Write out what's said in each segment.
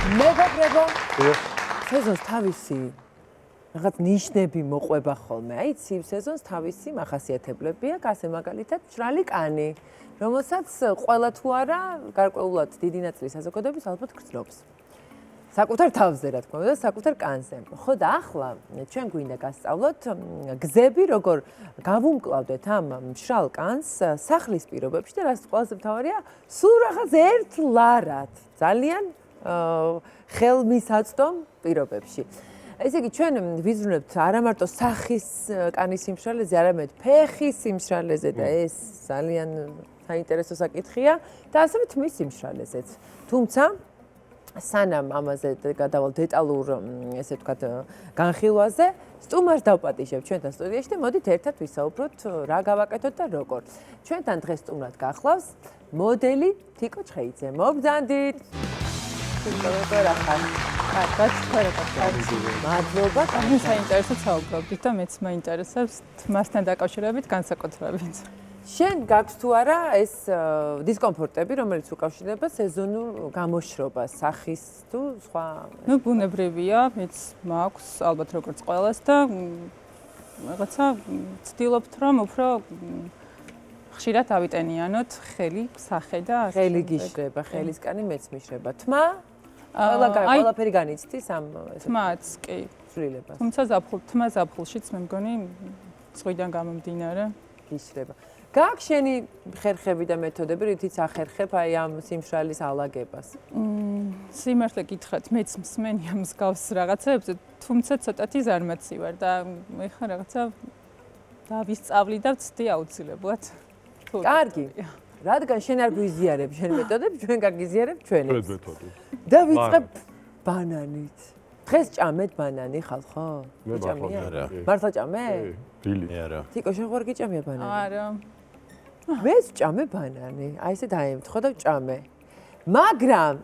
მეგობრებო, სეზონს თავისი რაღაც ნიშნები მოყვება ხოლმე. აი, ცივ სეზონს თავისი მახასიათებლებია, ასე მაგალითად, მშრალი კანი, რომელსაც ყველა თუ არა, გარკვეულად დიდი ნაწილი საზოგადოების ალბათ გრძნობს. საკუთარ თავზე, რა თქმა უნდა, საკუთარ კანზე. ხო და ახლა ჩვენ გვინდა გასწავლოთ გზები, როგორ გავუმკლავდეთ ამ მშრალ კანს სახლის პირობებში და რაც ყველაზე მთავარია, სულ რაღაც ერთლარად, ძალიან ხელმისაწვდომ პირობებში. ესე იგი, ჩვენ ვიზრუნებთ არა მარტო სახის კანის სიმშრალეზე, არამედ ფეხის სიმშრალეზე და ეს ძალიან საინტერესო საკითხია და ასევე თმის სიმშრალეზეც. თუმცა სანამ ამაზე გადავალ დეტალურ, ესე ვთქვათ, განხილვაზე, სტუმარს დავპატიჟებ ჩვენთან სტუდიაში და მოდით ერთად ვისაუბროთ, რა გავაკეთოთ და როგორ. ჩვენთან დღეს სტუმრად გახლავს მოდელი თიკო ჩხეიძე. მოგზანდით. მადლობა, საინტერესოდ საუბრობდით და მეც მაინტერესებს თმასთან დაკავშირებით განსაკუთრებით. შენ გაქვს თუ არა ეს დისკომფორტები, რომელიც უკავშირდება სეზონურ გამოშრობას, სახის თუ სხვა? ნუ ბუნებრივია, მეც მაქვს ალბათ როგორც ყველას და რაღაცა ვცდილობთ რომ უფრო ხშირად ავიტენიანოთ ხელი, სახე და ხელი გიშრება, ხელისკანი მეც მიშრება. თმა? ყველაფერი განიცდის ამ თმაც კი ცვლილებას. თუმცა თმა ზაფხულშიც მე მგონი წვიდან გამომდინარე გიშრება. გაქვს შენი ხერხები და მეთოდები, რითიც ახერხებ აი ამ სიმშრალის ალაგებას? სიმართლე გითხრათ, მეც მსმენია მსგავს რაღაცებზე, თუმცა ცოტათი ზარმაცი ვარ და მე ხარ რაღაცა დავისწავლი და ვცდი აუცილებლად. კარგი. რადგან შენ არ გვიზიარებ შენ მეთოდებს, ჩვენ გაგიზიარებ ჩვენებს. ჩვენს მეთოდებს. და ვიწყებ ბანანით. დღეს ჭამეთ ბანანი ხალხო? ჭამია. მართლა ჭამე? ბილი. არა. თიკო შენ ხარ გიჭამია ბანანი? არა. მეც ჭამე ბანანი. აი ესე დაემთხო და ჭამე. მაგრამ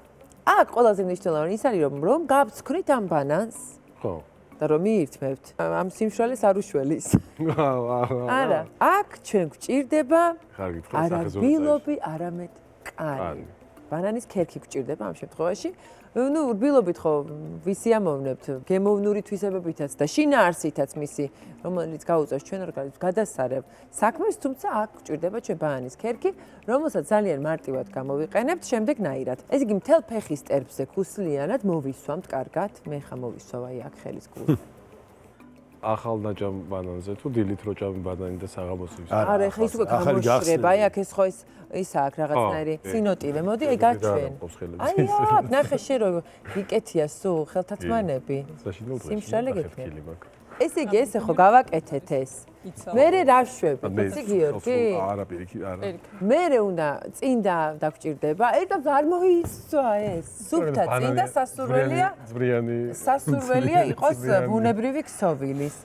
აქ ყველაზე მნიშვნელოვანი ის არის რომ გავცქრით ამ ბანანს. ხო. და რომ მიირთმევთ ამ სიმშრალეს არ უშველის. არა, აქ ჩვენ გვჭირდება არა რბილობი, არამედ კანი. ბანანის ქერქი გვჭირდება ამ შემთხვევაში. ნუ რბილობით ხო ვისიამოვნებთ გემოვნური თვისებებითაც და შინაარსითაც მისი, რომელიც გაუწევს ჩვენ ორგანიზმს გადასარევ საქმეს, თუმცა აქ გვჭირდება ჩვენ ბანანის ქერქი, რომელსაც ძალიან მარტივად გამოვიყენებთ შემდეგნაირად. ეს იგი მთელ ფეხის ტერფზე ქუსლიანად მოვისვამთ კარგად, მე ხა მოვისვა აი აქ ხელის გულზე. ახალ დაჭამ ბანანზე თუ დილით რო ჭამი ბანანი და საღამოს ის. არა, ხა ის უკვე გამოშრება, აი აქ ეს ხო ის აქ რაღაცნაირი სინოტივე. მოდი აი გაჩვენ. აი აქ ნახე შე რომ გიკეთია სულ ხელთათმანები. სიმშრალე გექნება. ესე იგი ესე ხო გავაკეთეთ ეს. მერე რა შვები? იცი გიორგი? არა პირიქით არა. მერე უნდა წინდა დაგჭირდება. ერთად არ მოიცვა ეს. სუფთა წინდა სასურველია. ზბრიანი. სასურველია იყოს ბუნებრივი ქსოვილის.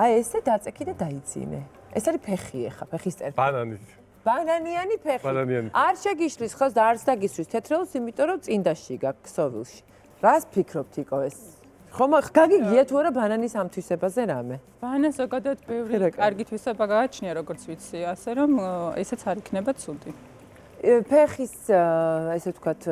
აი ესე დაწექი და დაიცინე. ეს არის ფეხი ახლა, ფეხის წერტი. ბანანით. ბანანიანი ფეხი. ბანანიანი. არ შეგიშლის ხოს და არც დაგისვრის თეთრელს, იმიტომ რომ წინდაში გაქვს ქსოვილში. რას ფიქრობთ იკო ეს? ხომ გაგიგია თუ არა ბანანის ამ თვისებაზე რამე? ბანანს ზოგადად ბევრი კარგი თვისება გააჩნია, როგორც ვიცი, ასე რომ ესეც არ იქნება ცუდი. ფეხის ესე ვთქვათ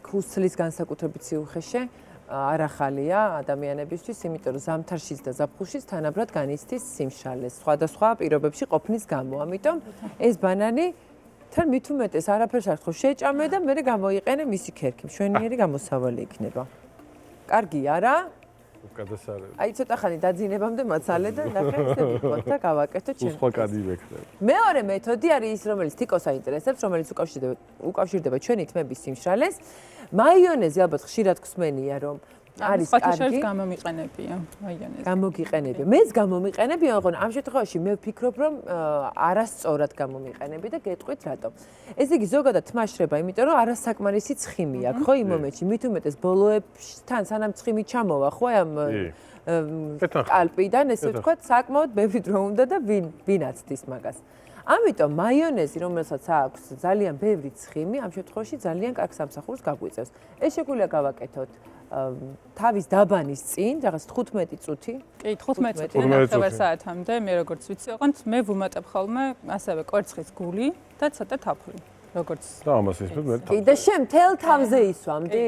ქუსლის განსაკუთრებით სიუხეში არ ახალია ადამიანებისთვის, იმიტომ რომ ზამთარშიც და ზაფხულშიც თანაბრად განიცდის სიმშრალეს სხვადასხვა პირობებში ყოფნის გამო. ამიტომ ეს ბანანი თან მით უმეტეს არაფერს არ ხო შეჭამე და მე გამოიყენე მისი ქერქი. მშვენიერი გამოსავალი იქნება. კარგი არა? გადასარევ. აი ცოტა ხანი დაძინებამდე მაცალე და ნახე ესე ვიყოთ და გავაკეთოთ ჩვენ. სხვა კადი ვექნებ. მეორე მეთოდი არის ის, რომელიც თიკოს აინტერესებს, რომელიც უკავშირდება ჩვენი თმების სიმშრალეს. მაიონეზი ალბათ ხშირად ხსმენია, რომ არის კარგი. გამომიყენებია მაიონეზი. გამოგიყენებია. მეც გამომიყენებია, მაგრამ ამ შემთხვევაში მე ვფიქრობ, რომ არასწორად გამომიყენები და გეტყვით რატომ. ესე იგი ზოგადად თმაშრება, იმიტომ რომ არასაკმარისი ცხიმი აქვს, ხო იმ მომენტში, მით უმეტეს ბოლოებთან სანამ ცხიმი ჩამოვა, ხო ამ კალპიდან, ესე ვთქვათ, საკმაოდ ბევრი დრო უნდა და ვინ აცდის მაგას. ამიტომ მაიონეზი, რომელსაც აქვს ძალიან ბევრი ცხიმი, ამ შემთხვევაში ძალიან კარგ სამსახურს გაგვიწევს. ეს შეგვიძლია გავაკეთოთ თავის დაბანის წინ, რაღაც 15 წუთი. კი, 15 წუთი საათამდე, მე როგორც ვიცი, ოღონდ მე ვუმატებ ხოლმე ასევე კვერცხის გული და ცოტა თაფლი, როგორც. და ამას ისმევ მე. კი, და შენ მთელ თავზე ისვამდი?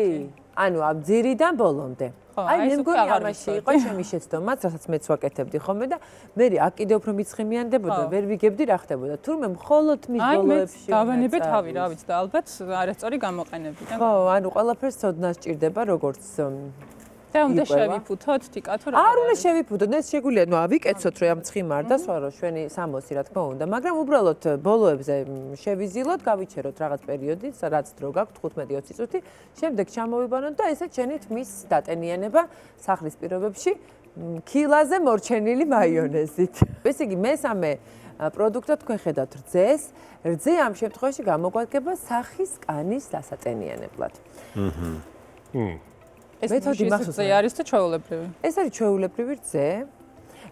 ანუ ამ ძირიდან ბოლომდე. აი მე მგონი ამაში იყო ჩემი შეცდომაც, რასაც მეც ვაკეთებდი ხოლმე და მე აქ კიდევ უფრო მიცხიმიანდებოდა, ვერ ვიგებდი რა ხდებოდა. თურმე მხოლოდ მის ბოლოებში დავენებე თავი, რა ვიცი და ალბათ არასწორი გამოყენებიდან. ხო, ანუ ყველაფერს ცოდნა სჭირდება, როგორც და უნდა შევიფუთოთ თიკათო რა. არ უნდა შევიფუთოთ, ეს შეგვიძლია, ნუ ავიკეცოთ, რომ ამ ცხიმარდა, სხვა რომ შვენი 60 რა თქმა უნდა, მაგრამ უბრალოდ ბოლოებზე შევიზილოთ, გავიჩეროთ რაღაც პერიოდი, რაც დრო გაქვთ 15-20 წუთი, შემდეგ ჩამოვიბანოთ და ესე ჩენით მის დატენიანება სახლის პირობებში ქილაზე მორჩენილი მაიონეზით. ესე იგი, მესამე პროდუქტად თქვენ ხედავთ რძეს. რძე ამ შემთხვევაში გამოგვადგება სახის კანის დასატენიანებლად. ეს მეთოდი მახსოვს არის და ჩვეულებრივი. ეს არის ჩვეულებრივი რძე,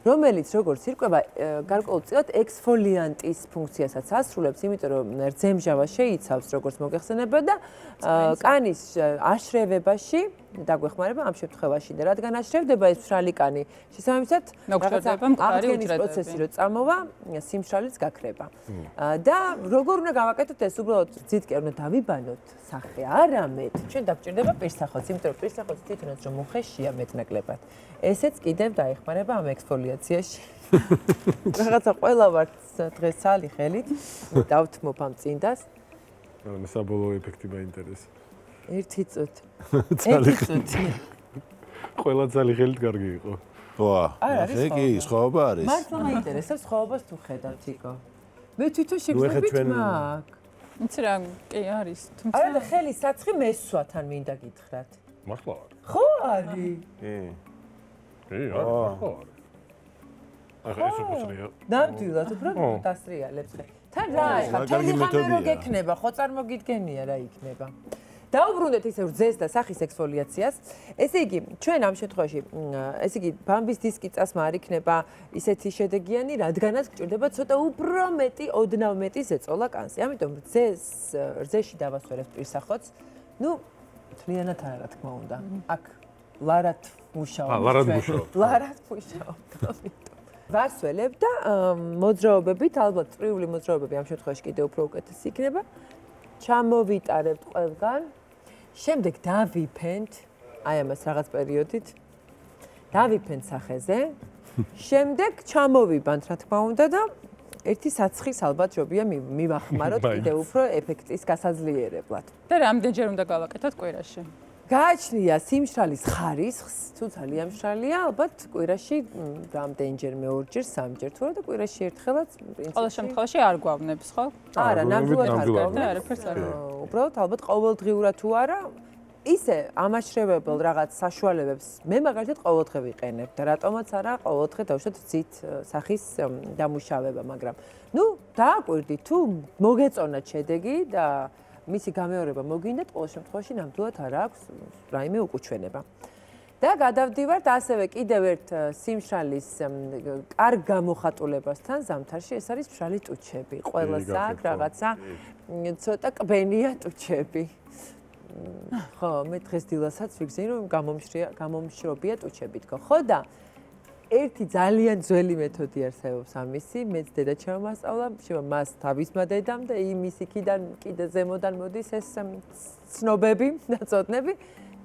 რომელიც როგორც ირკვევა, გარკვეულწილად ექსფოლიანტის ფუნქციასაც ასრულებს, იმიტომ რომ რძემჟავა შეიცავს როგორც მოგეხსენება და კანის აშრევებაში დაგვეხმარება ამ შემთხვევაში და რადგან აშრევდება ეს მშრალი კანი, შესაბამისად აღდგენის პროცესი რო წამოვა, სიმშრალეც გაქრება. და როგორ უნდა გავაკეთოთ ეს უბრალოდ რძით კი არ უნდა დავიბანოთ სახე, არამედ ჩვენ დაგვჭირდება პირსახოც, იმიტომ რომ პირსახოც თვითონაც რომ უხეშია მეტნაკლებად. ესეც კიდევ დაეხმარება ამ ექსფოლიაციაში. რაღაცა ყველა ვართ დღეს ცალი ხელით, დავთმობ ამ წინდას. ანუ საბოლოო ეფექტი მაინტერესებს. 1 წუთი. ცალი ხელით. ყველა ცალი ხელით კარგი იყო. ხო, ესე კი, სხვაობა არის. მართლა მაინტერესებს სხვაობას თუ ხედავთ იკო. მე თვითონ შეგხვდებით მაგ. იცი რა, კი არის, თუმცა არა და ხელი საცხი მესვა თან მინდა გითხრათ. მართლა? ხო არის. კი. ხო. ახლა ეს უბრალოდ ნამდვილად უბრალოდ დასრიალებს ხე. თან რა ახლა თელი ხამე რო გექნება, ხო წარმოგიდგენია რა იქნება. დაუბრუნდეთ ისე რძეს და სახის ექსფოლიაციას. ესე იგი, ჩვენ ამ შემთხვევაში, ესე იგი, ბამბის დისკი წასმა არ იქნება ისეთი შედეგიანი, რადგანაც გჭირდება ცოტა უფრო მეტი, ოდნავ მეტი ზეწოლა კანზე. ამიტომ რძეში დავასვერებთ პირსახოც. ნუ, თლიანად არა, რა თქმა უნდა. აქ ლარად მუშაობ. ლარად მუშაობ. ვასველებ და მოძრაობებით, ალბათ წვრილი მოძრაობები ამ შემთხვევაში კიდევ უფრო უკეთესი იქნება. ჩამოვიტარებთ ყველგან. შემდეგ დავიფენთ, აი ამას რაღაც პერიოდით. დავიფენთ სახეზე. შემდეგ ჩამოვიბანთ, რა თქმა უნდა და ერთი საცხის ალბათ ჯობია მივახმაროთ კიდევ უფრო ეფექტის გასაძლიერებლად. და რამდენჯერ უნდა გავაკეთოთ კვირაში? გააჩნია სიმშრალის ხარისხს, თუ ძალიან მშრალია, ალბათ კვირაში რამდენჯერმე 2-ჯერ, 3-ჯერ თუ რა და კვირაში ერთხელაც პრინციპში. ყოველ შემთხვევაში არ გვავნებს, ხო? არა, ნამდვილად არ და გვავნებს. არაფერს არ. უბრალოდ ალბათ ყოველდღიურად თუ არა, ისე ამაშრევებელ რაღაც საშუალებებს მე მაგალითად ყოველდღე ვიყენებ და რატომაც არა ყოველდღე დავუშვათ რძით სახის დამუშავება, მაგრამ ნუ დააკვირდით თუ მოგეწონათ შედეგი და მისი გამეორება მოგინდათ, ყოველ შემთხვევაში ნამდვილად არ აქვს რაიმე უკუჩვენება. და გადავდივართ ასევე კიდევ ერთ სიმშრალის კარგ გამოხატულებასთან ზამთარში, ეს არის მშრალი ტუჩები. ყველას აქვს რაღაცა ცოტა კბენია ტუჩები. ხო, მე დღეს დილასაც ვიგზნი რომ გამომშრობია ტუჩები თქო. ხო და ერთი ძალიან ძველი მეთოდი არსებობს ამისი, მეც დედა ჩამასწავლა, მას თავისმა დედამ და იმის იქიდან კიდე ზემოდან მოდის ეს ცნობები და წოდნები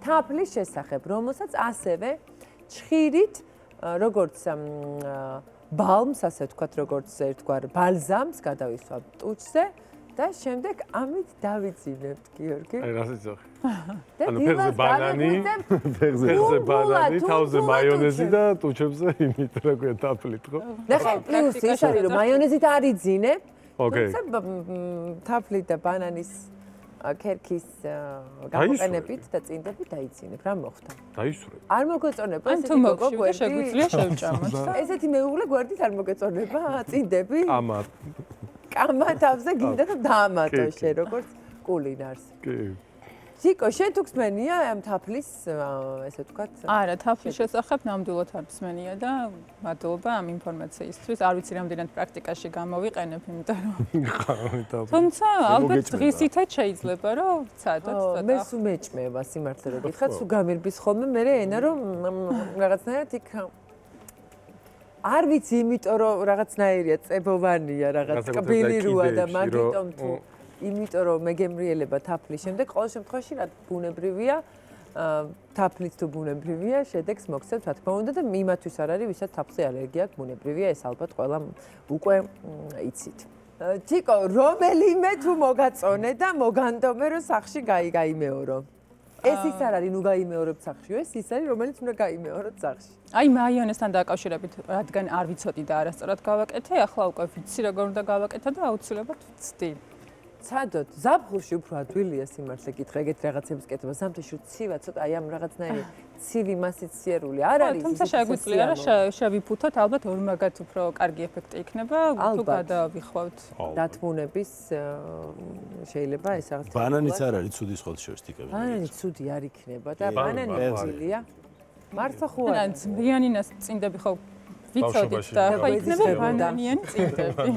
თაფლის შესახებ, რომელსაც ასევე ჩხირით, როგორც ბალმს, ასე ვთქვათ, როგორც ერთგვარ ბალზამს გადავისვა ტუჩზე და შემდეგ ამით დავიძინებთ, გიორგი. აი, რასაც იცოდი. ანუ ფეხზე ბანანი, თავზე მაიონეზი და ტუჩებზე იმით, რა ქვია, თაფლით, ხო? ნახე, პლუს ის არის, რომ მაიონეზით არ იძინებ, ოკეი. თუმცა თაფლით და ბანანის ქერქის გამოყენებით და წინდებით დაიძინებ, რა მოხდა? დაისვრე. არ მოგეწონება ესეთი გოგო გვერდი? შეგვიძლია შევჭამოთ. ესეთი მეუღლე გვერდით არ მოგეწონება წინდები? ამა. კამა თავზე გინდა და დაამატო შე როგორც კულინარს. კი. ზიკო, შენ თუ გსმენია ამ თაფლის, ესე ვთქვათ? არა, თაფლის შესახებ ნამდვილად არ მსმენია და მადლობა ამ ინფორმაციისთვის. არ ვიცი რამდენად პრაქტიკაში გამოვიყენებ, იმიტომ რომ თუმცა ალბათ დღისითაც შეიძლება რომ ვცადოთ ცოტა. მე სულ მეჭმევა სიმართლე რომ გითხრათ, სულ გამირბის ხოლმე მე ენა რომ რაღაცნაირად იქ არ ვიცი, იმიტომ რომ რაღაცნაირია წებოვანია, რაღაც კბილი როა და მაგიტომ თუ იმიტომ რომ მეგემრიელება თაფლის შემდეგ ყოველ შემთხვევაში რა ბუნებრივია თაფლით თუ ბუნებრივია, შედეგს მოგცემთ, რა თქმა უნდა და იმათვის არ არის, ვისაც თაფლზე ალერგია აქვს, ბუნებრივია, ეს ალბათ ყველა უკვე იცით. თიკო, რომელიმე თუ მოგაწონე და მოგანდომე, რომ სახში გაიმეორო. ეს ის არ არის, ნუ გაიმეორებ სახშიო, ეს ის არის, რომელიც უნდა გაიმეოროთ სახში. აი მაიონესთან დაკავშირებით, რადგან არ ვიცოდი და არასწორად გავაკეთე, ახლა უკვე ვიცი როგორ უნდა გავაკეთო და აუცილებლად ვცდი. ცადოთ, ზაფხულში უფრო ადვილია სიმართლე კითხე, ეგეთ რაღაცების კეთება, ზამთარში ცივა ცოტა აი ამ რაღაცნაირი ცივი მასით სიერული არ არის. თუმცა შეგვიძლია რა შევიფუთოთ, ალბათ ორმაგად უფრო კარგი ეფექტი იქნება, თუ გადავიხვევთ. დათმუნების შეიძლება ეს რაღაც. ბანანიც არ არის ცუდი სხვა შორის ტიკები. ბანანი ცუდი არ იქნება და ბანანი ძილია. მართლა ხო არა? ზიანინას წინდები ხო ვიცოდით და ხო იქნება ბანანიანი წინდები.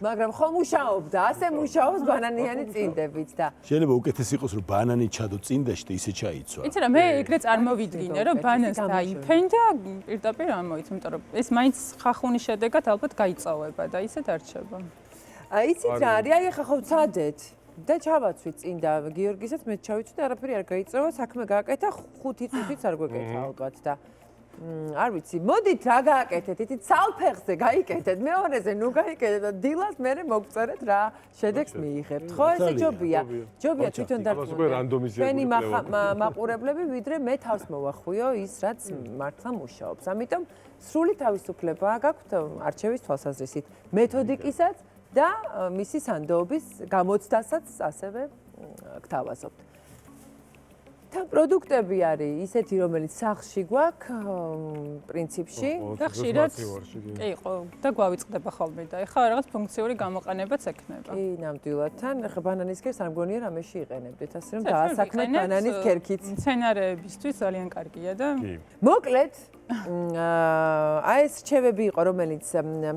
მაგრამ ხო მუშაობდა, ასე მუშაობს ბანანიანი წინდებით და შეიძლება უკეთეს იყოს რომ ბანანი ჩადო წინდაში და ისე ჩაიცვა. იცი რა, მე ეგრე წარმოვიდგინე რომ ბანანს დაიფენ და პირდაპირ ამოიც, იმიტომ რომ ეს მაინც ხახუნის შედეგად ალბათ გაიწოვება და ისეთ არ რჩება. იცით რა არის? აი ახლა ხო ვცადეთ და ჩავაცვით წინდა გიორგისაც მე ჩავიცვი და არაფერი არ გაიწოვა, საქმე გააკეთა 5 წუთიც არ გვეკეთა ალბათ და არ ვიცი, მოდით რა გააკეთეთ, იცით ცალფეხზე გაიკეთეთ, მეორეზე ნუ გაიკეთეთ და დილას მერე მოგწერეთ რა შედეგს მიიღებთ. ხო, ესე ჯობია. ჯობია თვითონ დარწმუნდეთ. თქვენი მაყურებლები ვიდრე მე თავს მოვახვიო ის რაც მართლა მუშაობს. ამიტომ სრული თავისუფლება გაქვთ არჩევის თვალსაზრისით, მეთოდიკისაც და მისი სანდოობის გამოცდასაც ასევე გთავაზობთ. და პროდუქტები არის ისეთი, რომელიც სახლში გვაქვს პრინციპში და ხშირად კი ხო და გვავიწყდება ხოლმე და ეხლა რაღაც ფუნქციური გამოყენებაც ექნება. კი, ნამდვილად. თან ეხლა ბანანის კერს არ მგონია რამეში იყენებდეთ, ასე რომ დაასაქმეთ ბანანის კერქით. მცენარეებისთვის ძალიან კარგია და მოკლედ აი ეს რჩევები იყო, რომელიც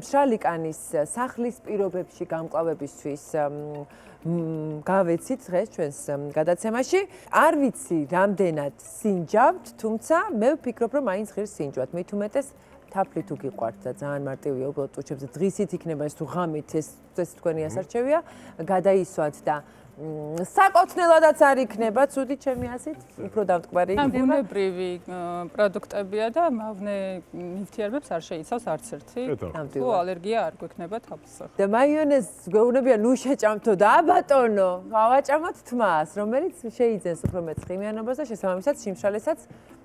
მშრალი კანის სახლის პირობებში გამკლავებისთვის გავეცით დღეს ჩვენს გადაცემაში. არ ვიცი რამდენად სინჯავთ, თუმცა მე ვფიქრობ, რომ მაინც ღირს სინჯვათ. მით უმეტეს თაფლი თუ გიყვართ და ძალიან მარტივია, უბრალოდ უჩებზე დღისით იქნება ეს თუ ღამით ეს თქვენი ასარჩევია, გადაისვათ და საკოთნელადაც არ იქნება, ცუდი ჩემი ასით, უფრო დამტკბარი იქნება. ბუნებრივი პროდუქტებია და მავნე ნივთიერებებს არ შეიცავს არც ერთი. თუ ალერგია არ გვექნება თაფლზე. და მაიონეზს გვეუბნებია, ნუ შეჭამთო და აბატონო, ავაჭამოთ თმას, რომელიც შეიძენს უფრო მეც ხიმიანობას და შესაბამისად სიმშრალესაც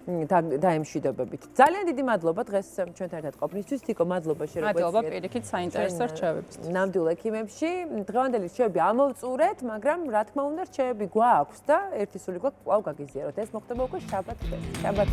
დაემშვიდობებით. ძალიან დიდი მადლობა დღეს ჩვენთან ერთად ყოფნისთვის. თიკო, მადლობა შენ მადლობა პირიქით საინტერესო რჩევებისთვის. ნამდვილ ექიმებში დღევანდელი რჩევები ამოვწურეთ, მაგრამ რა თქმა უნდა რჩევები გვაქვს და ერთი სული გვაქვს კვლავ გაგიზიაროთ. ეს მოხდება უკვე შაბათ დღეს. შაბათ.